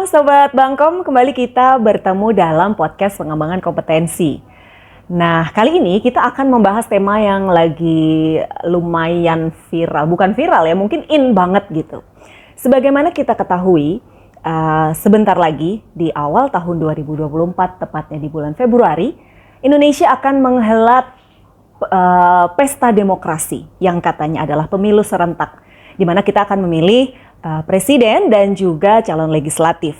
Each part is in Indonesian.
Sobat Bangkom, kembali kita bertemu dalam podcast pengembangan kompetensi. Nah, kali ini kita akan membahas tema yang lagi lumayan viral, bukan viral ya, mungkin in banget gitu. Sebagaimana kita ketahui, sebentar lagi di awal tahun 2024, tepatnya di bulan Februari, Indonesia akan menghelat pesta demokrasi yang katanya adalah pemilu serentak, di mana kita akan memilih presiden dan juga calon legislatif.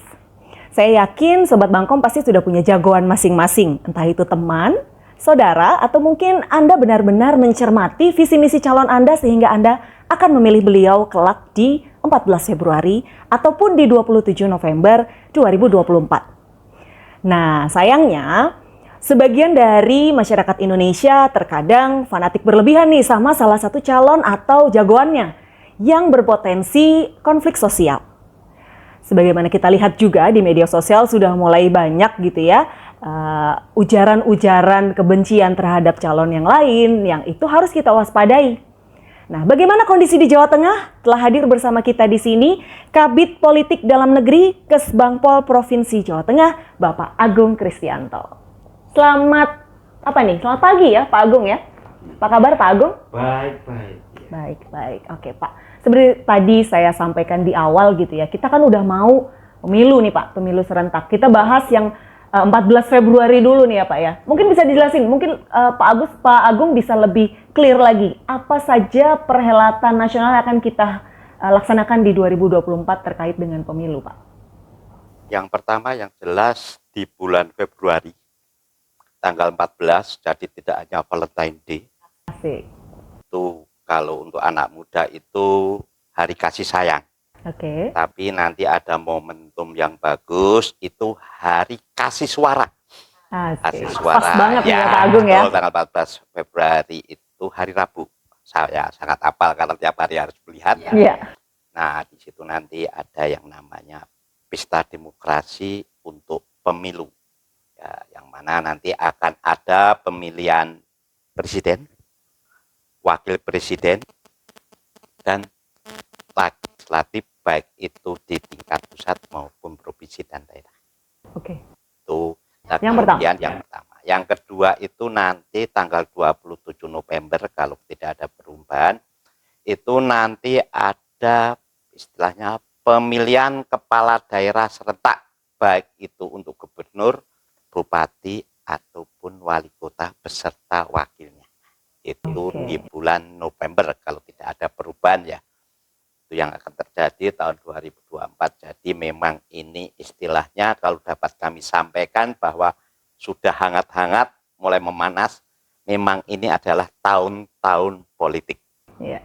Saya yakin Sobat Bangkom pasti sudah punya jagoan masing-masing, entah itu teman, saudara, atau mungkin Anda benar-benar mencermati visi misi calon Anda sehingga Anda akan memilih beliau kelak di 14 Februari ataupun di 27 November 2024. Nah, sayangnya sebagian dari masyarakat Indonesia terkadang fanatik berlebihan nih sama salah satu calon atau jagoannya yang berpotensi konflik sosial. Sebagaimana kita lihat juga di media sosial sudah mulai banyak gitu ya, ujaran-ujaran kebencian terhadap calon yang lain yang itu harus kita waspadai. Nah, bagaimana kondisi di Jawa Tengah? Telah hadir bersama kita di sini Kabid Politik Dalam Negeri Kesbangpol Provinsi Jawa Tengah, Bapak Agung Kristianto. Selamat pagi ya Pak Agung ya. Apa kabar Pak Agung? Baik. Oke Pak. Seperti tadi saya sampaikan di awal gitu ya, kita kan udah mau pemilu nih Pak, pemilu serentak. Kita bahas yang 14 Februari dulu nih ya Pak ya. Mungkin bisa dijelasin, mungkin Pak Agung bisa lebih clear lagi. Apa saja perhelatan nasional yang akan kita laksanakan di 2024 terkait dengan pemilu Pak? Yang pertama yang jelas di bulan Februari, tanggal 14, jadi tidak hanya Valentine Day. Asik. Itu kalau untuk anak muda itu hari kasih sayang. Oke. Tapi nanti ada momentum yang bagus, itu hari kasih suara. Asik. Kasih suara. Pas banget ya, ya Pak Agung ya. Tanggal 14 Februari itu hari Rabu. Saya sangat hafal karena tiap hari harus melihat. Iya. Nah, di situ nanti ada yang namanya pesta demokrasi untuk pemilu. Ya, yang mana nanti akan ada pemilihan presiden, wakil presiden, dan legislatif baik itu di tingkat pusat maupun provinsi dan daerah. Oke. Itu yang pertama. Yang kedua itu nanti tanggal 27 November kalau tidak ada perubahan, itu nanti ada istilahnya pemilihan kepala daerah serentak, baik itu untuk gubernur, bupati, ataupun wali kota beserta wakilnya. Itu di bulan November kalau tidak ada perubahan ya. Itu yang akan terjadi tahun 2024. Jadi memang ini istilahnya kalau dapat kami sampaikan bahwa sudah hangat-hangat mulai memanas. Memang ini adalah tahun-tahun politik. Iya.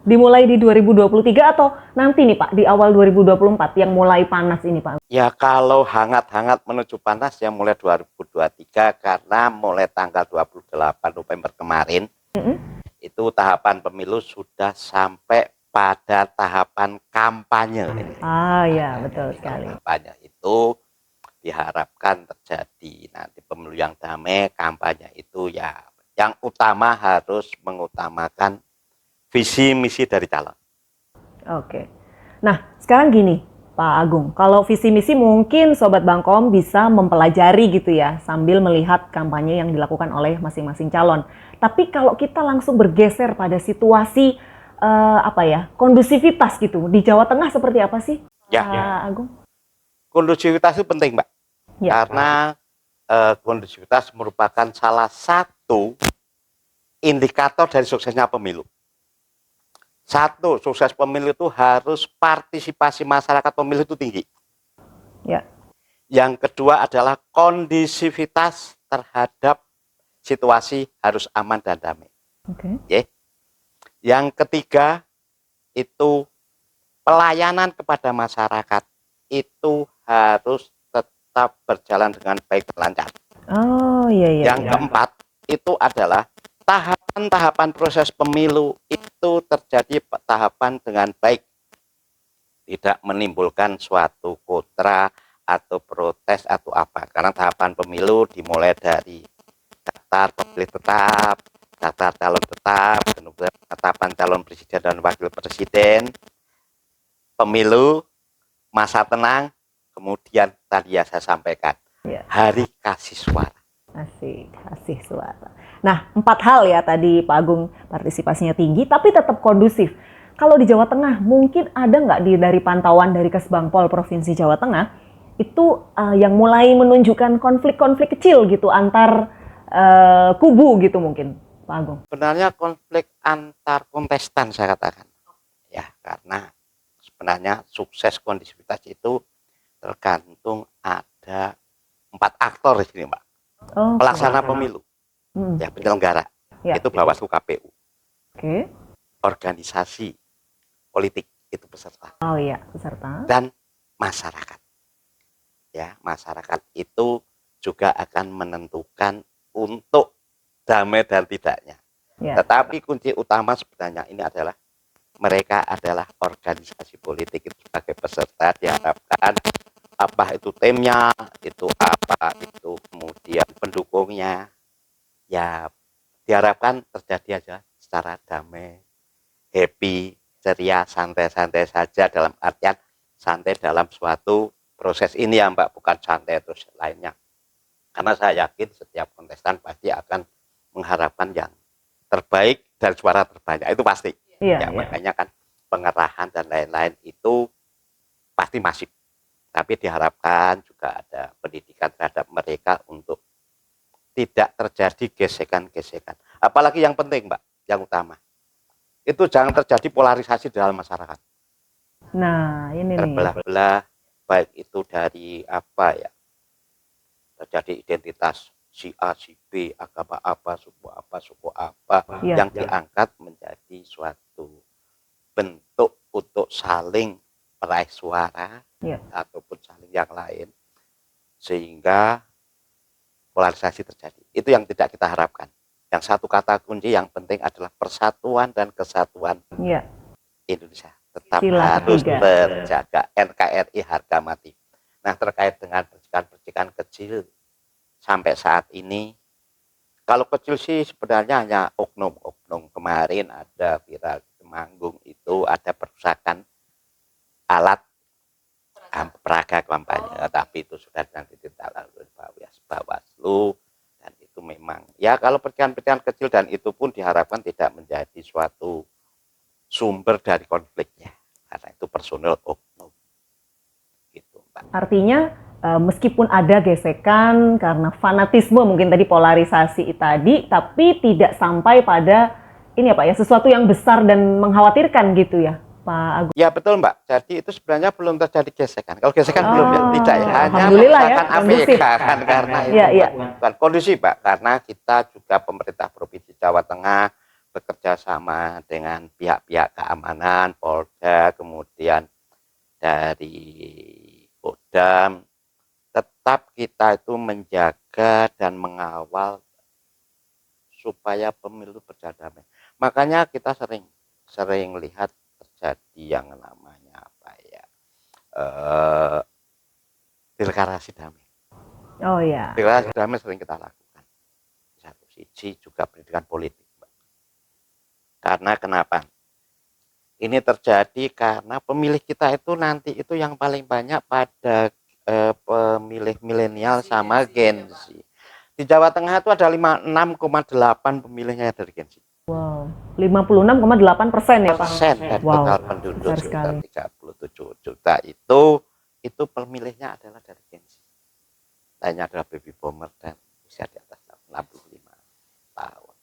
Dimulai di 2023 atau nanti nih Pak, di awal 2024 yang mulai panas ini Pak? Ya kalau hangat-hangat menuju panas ya mulai 2023 karena mulai tanggal 28 November kemarin itu tahapan pemilu sudah sampai pada tahapan kampanye. Ya betul sekali. Kampanye itu diharapkan terjadi nanti pemilu yang damai, kampanye itu ya yang utama harus mengutamakan visi misi dari calon. Oke. Nah, sekarang gini, Pak Agung. Kalau visi misi mungkin Sobat Bangkom bisa mempelajari gitu ya, sambil melihat kampanye yang dilakukan oleh masing-masing calon. Tapi kalau kita langsung bergeser pada situasi kondusivitas gitu, di Jawa Tengah seperti apa sih, Pak Agung? Kondusivitas itu penting, Mbak. Ya. Karena kondusivitas merupakan salah satu indikator dari suksesnya pemilu. Satu, sukses pemilu itu harus partisipasi masyarakat pemilu itu tinggi. Ya. Yang kedua adalah kondusivitas terhadap situasi harus aman dan damai. Oke. Yang ketiga itu pelayanan kepada masyarakat itu harus tetap berjalan dengan baik dan lancar. Yang keempat itu adalah tahapan-tahapan proses pemilu itu terjadi tahapan dengan baik, tidak menimbulkan suatu kontra atau protes atau apa, karena tahapan pemilu dimulai dari daftar pemilih tetap, daftar calon tetap, kemudian penetapan calon presiden dan wakil presiden, pemilu, masa tenang, kemudian tadi ya saya sampaikan, Ya. Hari Kasih Suara. Asik, kasih suara. Nah, 4 hal ya tadi Pak Agung, partisipasinya tinggi tapi tetap kondusif. Kalau di Jawa Tengah, mungkin ada nggak dari pantauan dari Kesbangpol Provinsi Jawa Tengah, itu yang mulai menunjukkan konflik-konflik kecil gitu antar kubu gitu mungkin, Pak Agung? Sebenarnya konflik antar kontestan saya katakan. Ya, karena sebenarnya sukses kondisivitas itu tergantung ada 4 aktor di sini, Mbak. Oh, Pelaksana pemilu, ya penyelenggara, ya. itu Bawaslu KPU. Oke. Organisasi politik itu peserta. Oh iya, peserta. Dan masyarakat. Ya, masyarakat itu juga akan menentukan untuk damai dan tidaknya. Ya. Tetapi kunci utama sebenarnya ini adalah mereka adalah organisasi politik itu sebagai peserta, diharapkan apa itu timnya, itu apa itu kemudian pendukungnya, ya diharapkan terjadi aja secara damai, happy, ceria, santai-santai saja, dalam artian santai dalam suatu proses ini ya Mbak, bukan santai terus lainnya. Karena saya yakin setiap kontestan pasti akan mengharapkan yang terbaik dan suara terbanyak, itu pasti. Iya, Ya, makanya kan pengerahan dan lain-lain itu pasti masif. Tapi diharapkan juga ada pendidikan terhadap mereka untuk tidak terjadi gesekan-gesekan. Apalagi yang penting Mbak, yang utama, itu jangan terjadi polarisasi dalam masyarakat. Nah, ini nih. Terbelah-belah, baik itu dari apa ya, terjadi identitas si A, si B, agama apa, suku apa, Iya. yang diangkat menjadi suatu bentuk untuk saling meraih suara, Iya. ataupun saling yang lain, sehingga polarisasi terjadi. Itu yang tidak kita harapkan. Yang satu kata kunci yang penting adalah persatuan dan kesatuan Iya. Indonesia tetap Sila harus ketiga. terjaga. NKRI harga mati. Nah, terkait dengan percikan-percikan kecil sampai saat ini, kalau kecil sih sebenarnya hanya oknum-oknum. Kemarin ada viral di Temanggung, itu ada perusakan alat peraga kampanye, tapi itu sudah nanti ditangani Bawaslu, dan itu memang ya kalau percikan-percikan kecil, dan itu pun diharapkan tidak menjadi suatu sumber dari konfliknya, karena itu personal oknum gitu Mbak. Artinya meskipun ada gesekan karena fanatisme mungkin tadi polarisasi tadi, tapi tidak sampai pada ini ya Pak ya, sesuatu yang besar dan mengkhawatirkan gitu ya Pak Agung. Ya betul Mbak, jadi itu sebenarnya belum terjadi gesekan. Kalau gesekan belum ya, tidak ya, hanya Alhamdulillah ya, merupakan kondusif. APK kan, karena itu Iya. bukan kondisi Mbak, karena kita juga pemerintah Provinsi Jawa Tengah bekerja sama dengan pihak-pihak keamanan, Polda, kemudian dari Kodam, tetap kita itu menjaga dan mengawal supaya pemilu berjalan damai. Makanya kita sering lihat terjadi yang namanya apa ya, deklarasi damai. Oh ya. Deklarasi damai sering kita lakukan. Satu sisi juga pendidikan politik, Mbak. Karena kenapa? Ini terjadi karena pemilih kita itu nanti itu yang paling banyak pada pemilih milenial sama Gen Z. Di Jawa Tengah itu ada 56,8 pemilihnya dari Gen Z. Wow, 56,8% ya Pak? Persen dari total penduduk sekitar 37 juta itu pemilihnya adalah dari Gen Z. Lainnya adalah baby boomer dan usia di atas 65 tahun.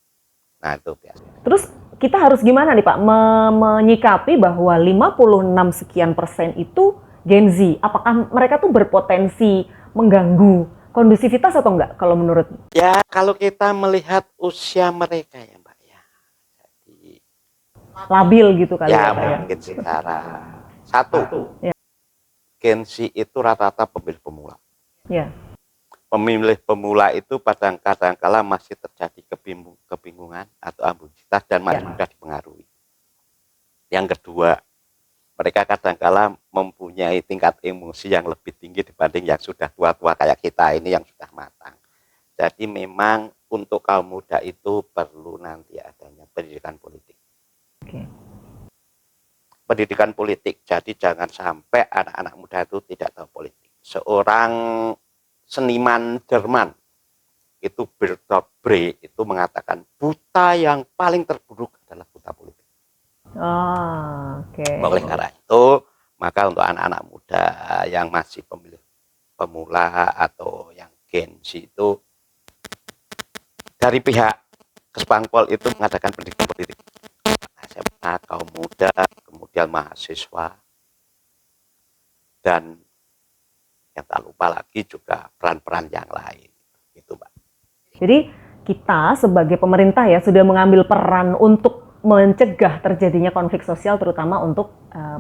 Nah itu biasa. Terus kita harus gimana nih Pak menyikapi bahwa 56 sekian persen itu Gen Z? Apakah mereka tuh berpotensi mengganggu kondusivitas atau enggak kalau menurut? Ya kalau kita melihat usia mereka ya Mbak ya, jadi labil gitu kali ya, ya Pak ya? mungkin secara satu Ya. Gen Z itu rata-rata pemilih pemula. Ya. Pemilih pemula itu kadang-kadang kala masih terjadi kebingungan atau ambiguitas dan masih mudah dipengaruhi. Yang kedua, mereka kadang-kala mempunyai tingkat emosi yang lebih tinggi dibanding yang sudah tua-tua kayak kita ini yang sudah matang. Jadi memang untuk kaum muda itu perlu nanti adanya pendidikan politik. Oke. Pendidikan politik, jadi jangan sampai anak-anak muda itu tidak tahu politik. seorang seniman Jerman itu Bertolt Brecht itu mengatakan buta yang paling terburuk adalah buta politik. Oh, oke. Oleh karena itu, maka untuk anak-anak muda yang masih pemilih pemula atau yang Gen Z itu dari pihak Kesbangpol itu mengadakan pendidikan politik SMA, kaum muda, kemudian mahasiswa, dan yang tak lupa lagi juga peran-peran yang lain. Itu, Mbak. Jadi kita sebagai pemerintah ya sudah mengambil peran untuk mencegah terjadinya konflik sosial terutama untuk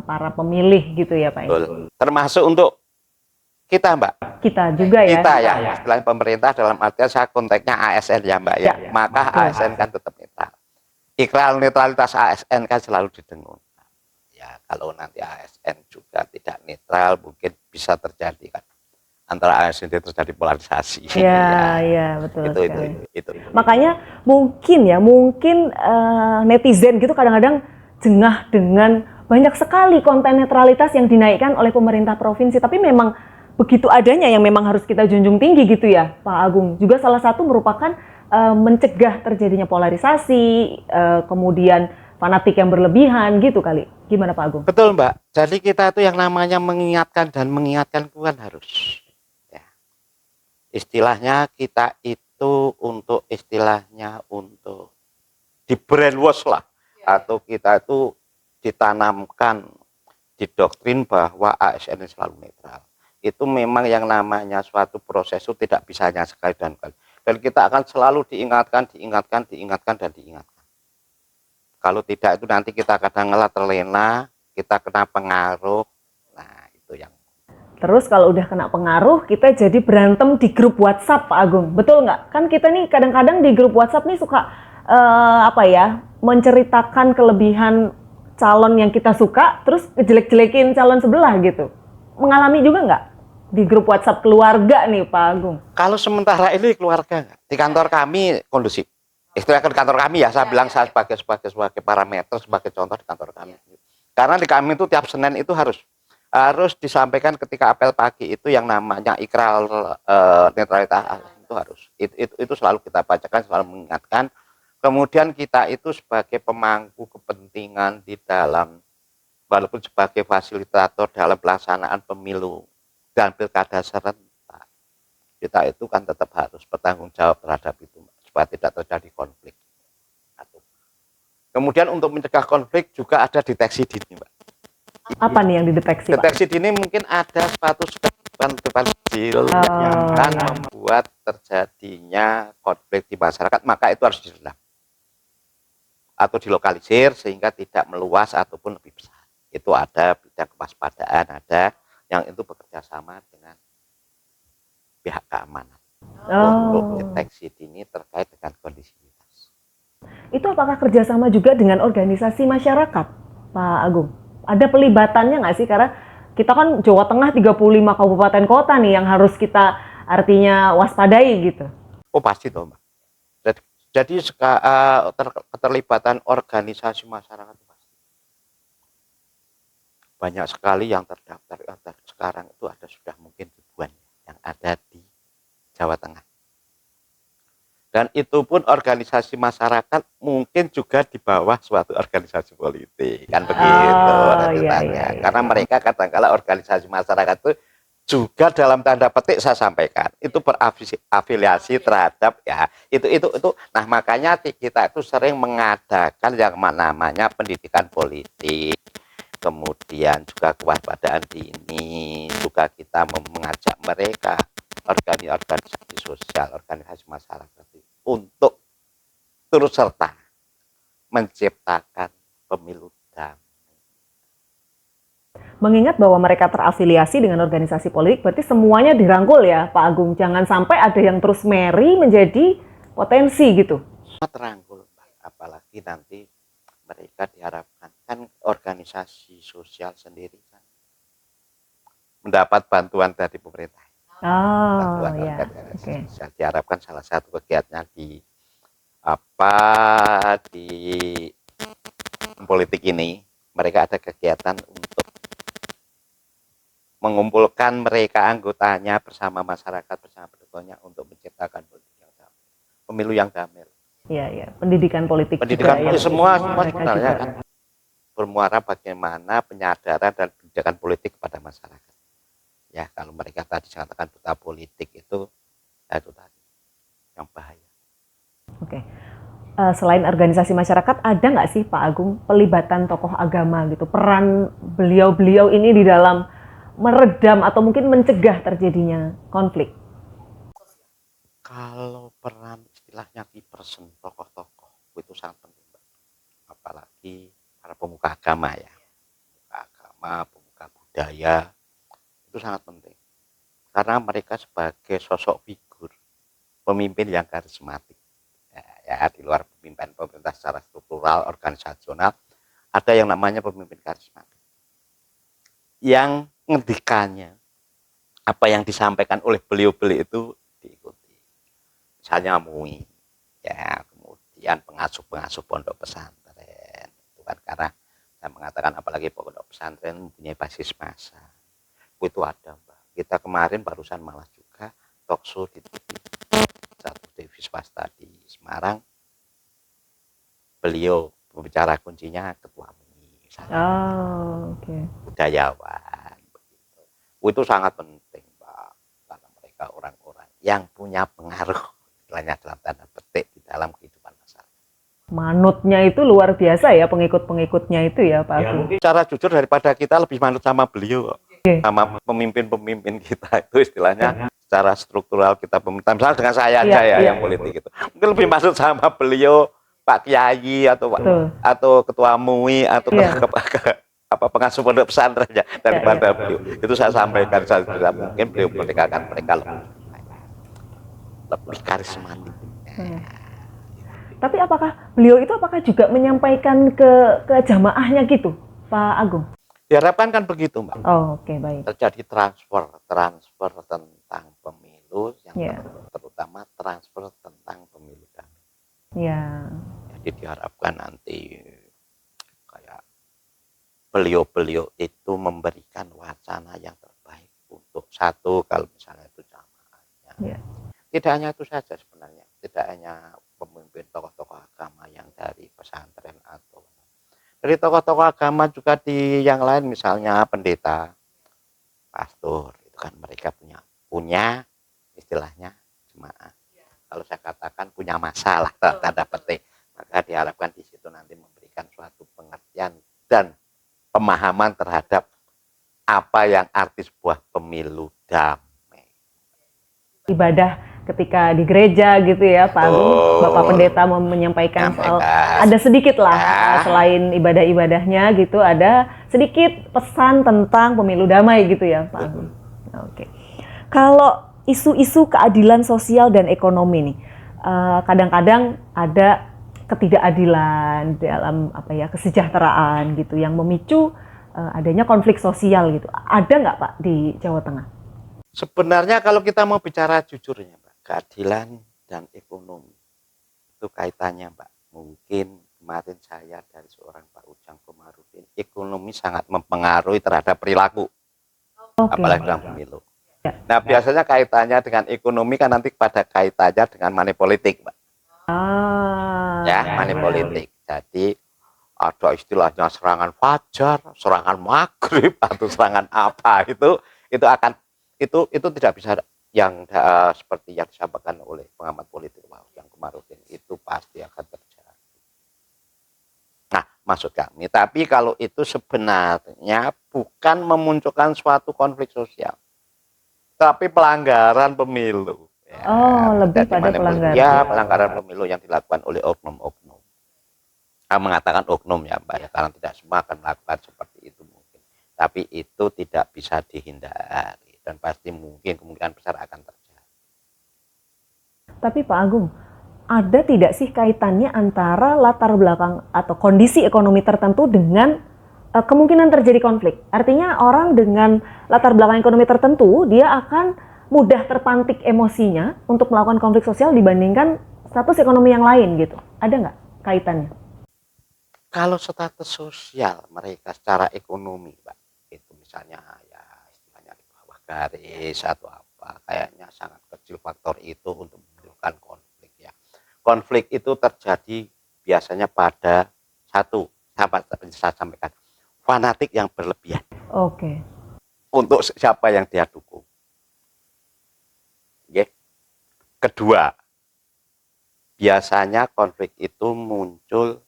para pemilih gitu ya Pak. Betul. Termasuk untuk kita, Mbak. Kita juga ya. Kita ya, setelah pemerintah dalam artian saya konteksnya ASN ya, Mbak ya. Maka ASN kan tetap netral. Iklan netralitas ASN kan selalu didengung. Ya, kalau nanti ASN juga tidak netral mungkin bisa terjadi kan antara ASN itu terjadi polarisasi. Iya, betul itu, sekali. Itu. Makanya mungkin netizen gitu kadang-kadang jengah dengan banyak sekali konten netralitas yang dinaikkan oleh pemerintah provinsi. Tapi memang begitu adanya yang memang harus kita junjung tinggi gitu ya Pak Agung. Juga salah satu merupakan mencegah terjadinya polarisasi, kemudian fanatik yang berlebihan gitu kali. Gimana Pak Agung? Betul Mbak. Jadi kita itu yang namanya mengingatkan dan mengingatkan itu kan harus. Istilahnya kita itu untuk di brainwash lah, atau kita itu ditanamkan di doktrin bahwa ASN ini selalu netral. Itu memang yang namanya suatu proses itu tidak bisa hanya sekali dan kali. Dan kita akan selalu diingatkan. Kalau tidak itu nanti kita kadang-kala terlena, kita kena pengaruh. Nah, itu yang. Terus kalau udah kena pengaruh, kita jadi berantem di grup WhatsApp, Pak Agung. Betul nggak? Kan kita nih kadang-kadang di grup WhatsApp nih suka menceritakan kelebihan calon yang kita suka, terus jelek-jelekin calon sebelah gitu. Mengalami juga nggak di grup WhatsApp keluarga nih, Pak Agung? Kalau sementara ini keluarga nggak. Di kantor kami kondusif. Istilahnya di kantor kami ya, saya bilang saya sebagai parameter, sebagai contoh di kantor kami. Karena di kami itu tiap Senin itu harus disampaikan ketika apel pagi itu yang namanya ikrar netralitas itu harus itu selalu kita bacakan, selalu mengingatkan. Kemudian kita itu sebagai pemangku kepentingan di dalam, walaupun sebagai fasilitator dalam pelaksanaan pemilu dan pilkada serentak, kita itu kan tetap harus bertanggung jawab terhadap itu supaya tidak terjadi konflik. Kemudian untuk mencegah konflik juga ada deteksi dini, Mbak. Apa nih yang dideteksi, Pak? Deteksi dini mungkin ada suatu depan kecil yang akan membuat terjadinya konflik di masyarakat, maka itu harus diredam atau dilokalisir sehingga tidak meluas ataupun lebih besar. Itu ada bidang kewaspadaan, ada yang itu bekerja sama dengan pihak keamanan untuk deteksi dini terkait dengan kondisi. Itu apakah kerjasama juga dengan organisasi masyarakat, Pak Agung? Ada pelibatannya nggak sih? Karena kita kan Jawa Tengah 35 kabupaten kota nih yang harus kita artinya waspadai gitu. Oh pasti toh Mbak. Jadi keterlibatan organisasi masyarakat itu pasti. Banyak sekali yang terdaftar sekarang itu ada sudah mungkin ribuan yang ada di Jawa Tengah. Dan itu pun organisasi masyarakat mungkin juga di bawah suatu organisasi politik, kan begitu. Iya. Karena mereka kadang-kala organisasi masyarakat itu juga dalam tanda petik saya sampaikan itu berafiliasi terhadap ya itu. Nah makanya kita itu sering mengadakan yang namanya pendidikan politik, kemudian juga kewaspadaan dini, juga kita mengajak mereka organisasi sosial, organisasi masyarakat untuk turut serta menciptakan pemilu damai. Mengingat bahwa mereka terafiliasi dengan organisasi politik, berarti semuanya dirangkul ya Pak Agung. Jangan sampai ada yang terus meri menjadi potensi gitu. Terangkul, apalagi nanti mereka diharapkan kan organisasi sosial sendiri kan mendapat bantuan dari pemerintah. Okay. Diharapkan salah satu kegiatannya di politik ini mereka ada kegiatan untuk mengumpulkan mereka anggotanya bersama masyarakat, bersama pendukungnya untuk menciptakan politik yang damai, pemilu yang damai. Iya, iya. Pendidikan politik Pendidikan juga politik semua mereka sebenarnya juga. kan bermuara bagaimana penyadaran dan pendidikan politik kepada masyarakat. Ya, kalau mereka tadi mengatakan buta politik itu tadi yang bahaya. Oke. Selain organisasi masyarakat, ada nggak sih Pak Agung pelibatan tokoh agama gitu, peran beliau-beliau ini di dalam meredam atau mungkin mencegah terjadinya konflik? Kalau peran istilahnya key person, tokoh-tokoh itu sangat penting, Mbak. Apalagi para pemuka agama ya, pemuka agama, pemuka budaya itu sangat penting karena mereka sebagai sosok figur pemimpin yang karismatik. Ya, di luar pemimpin pemerintah secara struktural, organisasional, ada yang namanya pemimpin karismatik yang ngendikannya apa yang disampaikan oleh beliau-beliau itu diikuti. Misalnya MUI, ya, kemudian pengasuh-pengasuh pondok pesantren, itu kan karena saya mengatakan apalagi pondok pesantren mempunyai basis massa, itu ada, Mbak. Kita kemarin barusan malah juga talkshow di satu TV swasta di Semarang, beliau pembicara kuncinya ketua MUI, Oh, oke. budayawan, begitu. Itu sangat penting, Mbak, karena mereka orang-orang yang punya pengaruh istilahnya dalam tanda petik di dalam kehidupan masyarakat. Manutnya itu luar biasa ya, pengikut-pengikutnya itu ya Pak Agung. Mungkin cara jujur daripada kita lebih manut sama beliau, Oke. sama pemimpin-pemimpin kita itu istilahnya secara struktural kita pemerintah. Misalnya dengan saya aja Iya, ya iya. yang politik itu, mungkin lebih masuk sama beliau, Pak Kiai Betul. atau ketua MUI atau Iya. apa pengasuh pondok pesantren ya daripada Iya. beliau. Itu saya sampaikan saya mungkin beliau merdekakan mereka lebih karismatik. Tapi apakah beliau itu juga menyampaikan ke jamaahnya gitu, Pak Agung? Diharapkan kan begitu, Mbak. Oh, oke, baik. Terjadi transfer tentang pemilu yang Ya. terutama transfer tentang pemilu damai. Ya. Jadi diharapkan nanti kayak beliau-beliau itu memberikan wacana yang terbaik untuk satu kalau misalnya itu jamaahnya. Ya. Tidak hanya itu saja sebenarnya, tidak hanya pemimpin tokoh-tokoh agama yang dari pesantren atau dari tokoh-tokoh agama juga di yang lain, misalnya pendeta, pastor, itu kan mereka punya istilahnya jemaah. Kalau saya katakan punya masalah tanda petik, maka diharapkan di situ nanti memberikan suatu pengertian dan pemahaman terhadap apa yang arti sebuah pemilu damai. Ibadah ketika di gereja gitu ya Pak Agung, Bapak Pendeta menyampaikan soal ada sedikit lah selain ibadah-ibadahnya gitu, ada sedikit pesan tentang pemilu damai gitu ya Pak Agung. Oke. Kalau isu-isu keadilan sosial dan ekonomi nih, kadang-kadang ada ketidakadilan dalam kesejahteraan gitu yang memicu adanya konflik sosial gitu. Ada nggak Pak di Jawa Tengah? Sebenarnya kalau kita mau bicara jujurnya, Mbak, keadilan dan ekonomi itu kaitannya, Mbak. Mungkin kemarin saya dari seorang Pak Ujang Komarudin, ekonomi sangat mempengaruhi terhadap perilaku, apalagi dalam pemilu. Nah, biasanya kaitannya dengan ekonomi kan nanti pada kaitannya dengan money politik, Mbak. Ya, money politik. Jadi ada istilahnya serangan fajar, serangan maghrib, atau serangan apa itu akan itu tidak bisa yang seperti yang disampaikan oleh pengamat politik yang kemarin itu pasti akan terjadi. Nah, maksud kami, tapi kalau itu sebenarnya bukan memunculkan suatu konflik sosial, tapi pelanggaran pemilu. Ya, lebih pada pelanggaran. Ya, pelanggaran pemilu yang dilakukan oleh oknum-oknum. Mengatakan oknum ya, Mbak, ya, karena tidak semua akan melakukan seperti itu mungkin. Tapi itu tidak bisa dihindari. Dan pasti mungkin kemungkinan besar akan terjadi. Tapi Pak Agung, ada tidak sih kaitannya antara latar belakang atau kondisi ekonomi tertentu dengan kemungkinan terjadi konflik? Artinya orang dengan latar belakang ekonomi tertentu, dia akan mudah terpantik emosinya untuk melakukan konflik sosial dibandingkan status ekonomi yang lain gitu. Ada nggak kaitannya? Kalau status sosial mereka secara ekonomi, Mbak, itu misalnya ya istilahnya garis atau apa, kayaknya sangat kecil faktor itu untuk menimbulkan konflik ya. Konflik itu terjadi biasanya pada satu, saya sampaikan, fanatik yang berlebihan. Oke. Untuk siapa yang dia dukung. Ya. Kedua, biasanya konflik itu muncul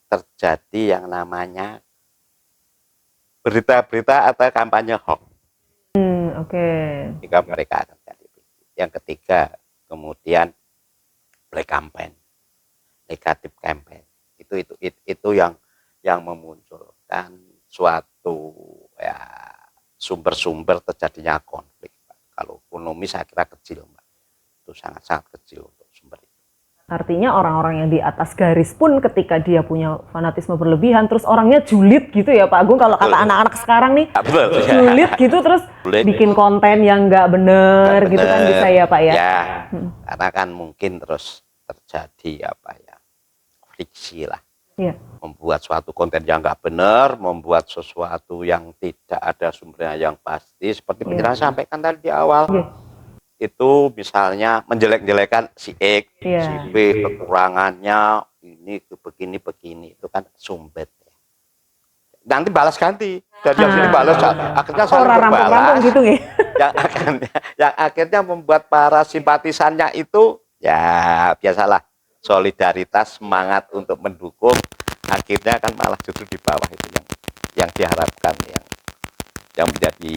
terjadi yang namanya berita-berita atau kampanye hoax. Oke. Jika mereka akan jadi. Yang ketiga, kemudian black campaign, negatif campaign. Itu yang memunculkan suatu ya sumber-sumber terjadinya konflik. Kalau ekonomi saya kira kecil, Mbak. Itu sangat-sangat kecil untuk sumber itu. Artinya orang-orang yang di atas garis pun ketika dia punya fanatisme berlebihan, terus orangnya julid gitu ya Pak Agung, kalau kata anak-anak sekarang nih, julid gitu, terus bikin konten yang nggak bener gitu kan bisa ya Pak ya? Ya, karena kan mungkin terus terjadi apa ya, friksi lah. Iya. Membuat suatu konten yang nggak benar, membuat sesuatu yang tidak ada sumbernya yang pasti, seperti penjelasan sampaikan tadi di awal. Itu misalnya menjelek-jelekan si X, si B, kekurangannya ini begini-begini, itu kan sumber. Nanti balas ganti, dan yang sini balas, akhirnya saling berbalas. Gitu, yang akhirnya membuat para simpatisannya itu ya biasalah, solidaritas, semangat untuk mendukung, akhirnya kan malah justru di bawah itu yang diharapkan, yang menjadi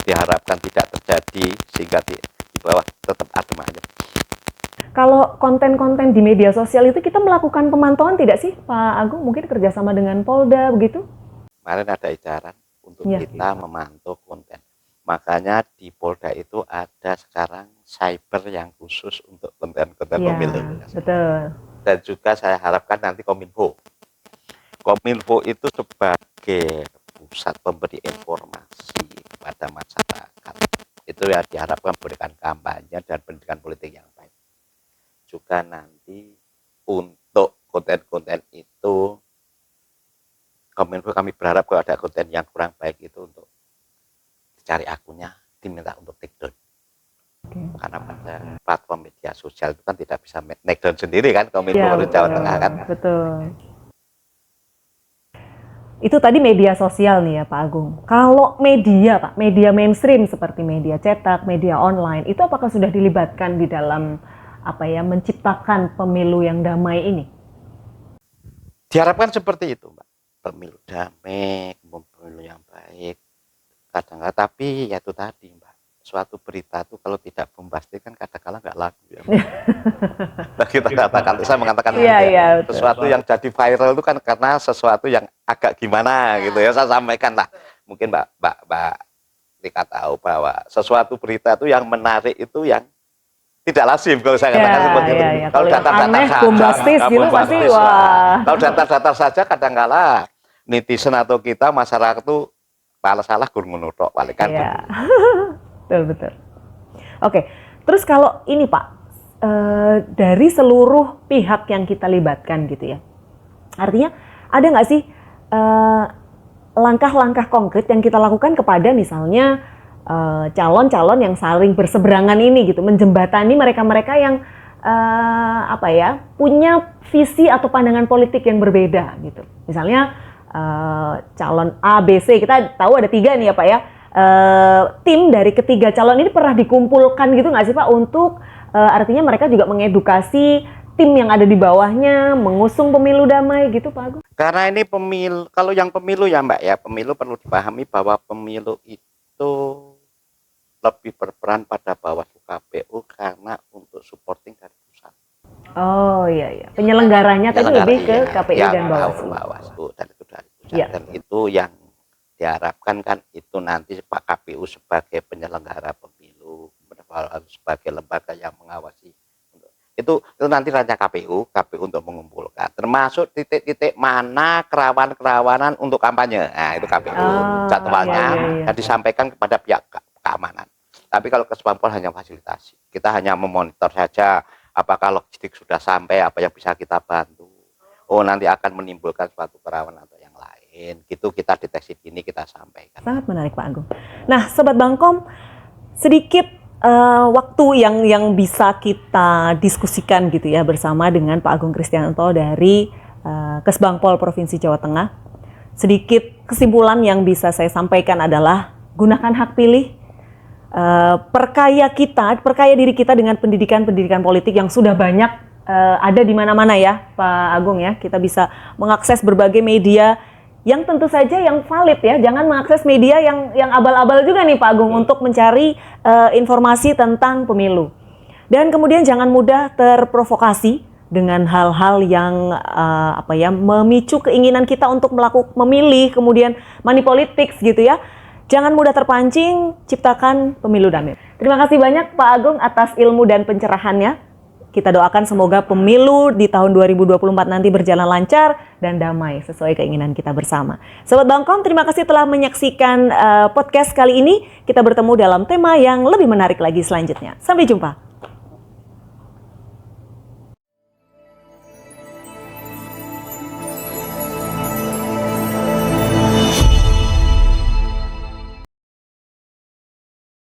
diharapkan tidak terjadi, sehingga di bawah tetap adem aja. Kalau konten-konten di media sosial itu kita melakukan pemantauan tidak sih Pak Agung? Mungkin kerjasama dengan Polda begitu? Kemarin ada edaran untuk kita memantau konten. Makanya di Polda itu ada sekarang cyber yang khusus untuk konten-konten pemilu. Betul. Dan juga saya harapkan nanti Kominfo. Kominfo itu sebagai pusat pemberi informasi kepada masyarakat. Itu ya diharapkan memberikan kampanye dan pendidikan politik yang baik. Juga nanti untuk konten-konten itu, Kominfo kami berharap kalau ada konten yang kurang baik itu untuk dicari akunnya, diminta untuk take down. Karena pada platform media sosial itu kan tidak bisa take down sendiri kan, Kominfo Jawa Tengah kan. Betul. Itu tadi media sosial nih ya Pak Agung. Kalau media Pak, media mainstream seperti media cetak, media online, itu apakah sudah dilibatkan di dalam menciptakan pemilu yang damai ini? Diharapkan seperti itu, Mbak. Pemilu damai, pemilu yang baik. Kadang-kadang, tapi ya itu tadi, Mbak. Suatu berita itu kalau tidak bombastis kan kadang-kadang nggak laku ya. Kita katakan, saya mengatakan sesuatu yang jadi viral itu kan karena sesuatu yang agak gimana gitu ya. Saya sampaikan lah, mungkin Mbak Tika tahu bahwa sesuatu berita itu yang menarik itu yang tidak lazim kalau saya katakan seperti itu. Kalau data-data saja, bombastis gitu pasti wah. Kalau data-data saja kadang-kala netizen atau kita masyarakat itu salah gur menutok paling kan. Betul. Oke, terus kalau ini Pak, dari seluruh pihak yang kita libatkan gitu ya, artinya ada nggak sih langkah-langkah konkret yang kita lakukan kepada misalnya calon-calon yang saling berseberangan ini gitu, menjembatani mereka-mereka yang punya visi atau pandangan politik yang berbeda gitu. Misalnya calon A, B, C, kita tahu ada 3 nih ya Pak ya. Tim dari ketiga calon ini pernah dikumpulkan gitu nggak sih Pak untuk artinya mereka juga mengedukasi tim yang ada di bawahnya mengusung pemilu damai gitu Pak Agung? Karena ini pemilu, kalau yang pemilu ya Mbak ya, pemilu perlu dipahami bahwa pemilu itu lebih berperan pada Bawaslu KPU karena untuk supporting dari pusat. Oh iya, penyelenggaranya tadi lebih ke KPU dan Bawaslu. Dan itu dari pusat dan itu yang diharapkan kan itu nanti Pak KPU sebagai penyelenggara pemilu, sebagai lembaga yang mengawasi. Itu nanti rancangan KPU untuk mengumpulkan, termasuk titik-titik mana kerawanan untuk kampanye. Nah itu KPU jadwalnya dan disampaikan kepada pihak keamanan. Tapi kalau Kesbangpol hanya fasilitasi, kita hanya memonitor saja apakah logistik sudah sampai, apa yang bisa kita bantu. Oh nanti akan menimbulkan suatu kerawanan atau yang lain, gitu kita deteksi dini kita sampaikan. Sangat menarik Pak Agung. Nah Sobat Bangkom, sedikit waktu yang bisa kita diskusikan gitu ya bersama dengan Pak Agung Kristianto dari Kesbangpol Provinsi Jawa Tengah. Sedikit kesimpulan yang bisa saya sampaikan adalah gunakan hak pilih, perkaya diri kita dengan pendidikan politik yang sudah banyak ada di mana-mana ya Pak Agung ya. Kita bisa mengakses berbagai media yang tentu saja yang valid ya. Jangan mengakses media yang abal-abal juga nih Pak Agung untuk mencari informasi tentang pemilu. Dan kemudian jangan mudah terprovokasi dengan hal-hal yang memicu keinginan kita untuk memilih, kemudian money politics gitu ya. Jangan mudah terpancing, ciptakan pemilu damai. Terima kasih banyak Pak Agung atas ilmu dan pencerahannya. Kita doakan semoga pemilu di tahun 2024 nanti berjalan lancar dan damai sesuai keinginan kita bersama. Sobat Bangkom, terima kasih telah menyaksikan podcast kali ini. Kita bertemu dalam tema yang lebih menarik lagi selanjutnya. Sampai jumpa.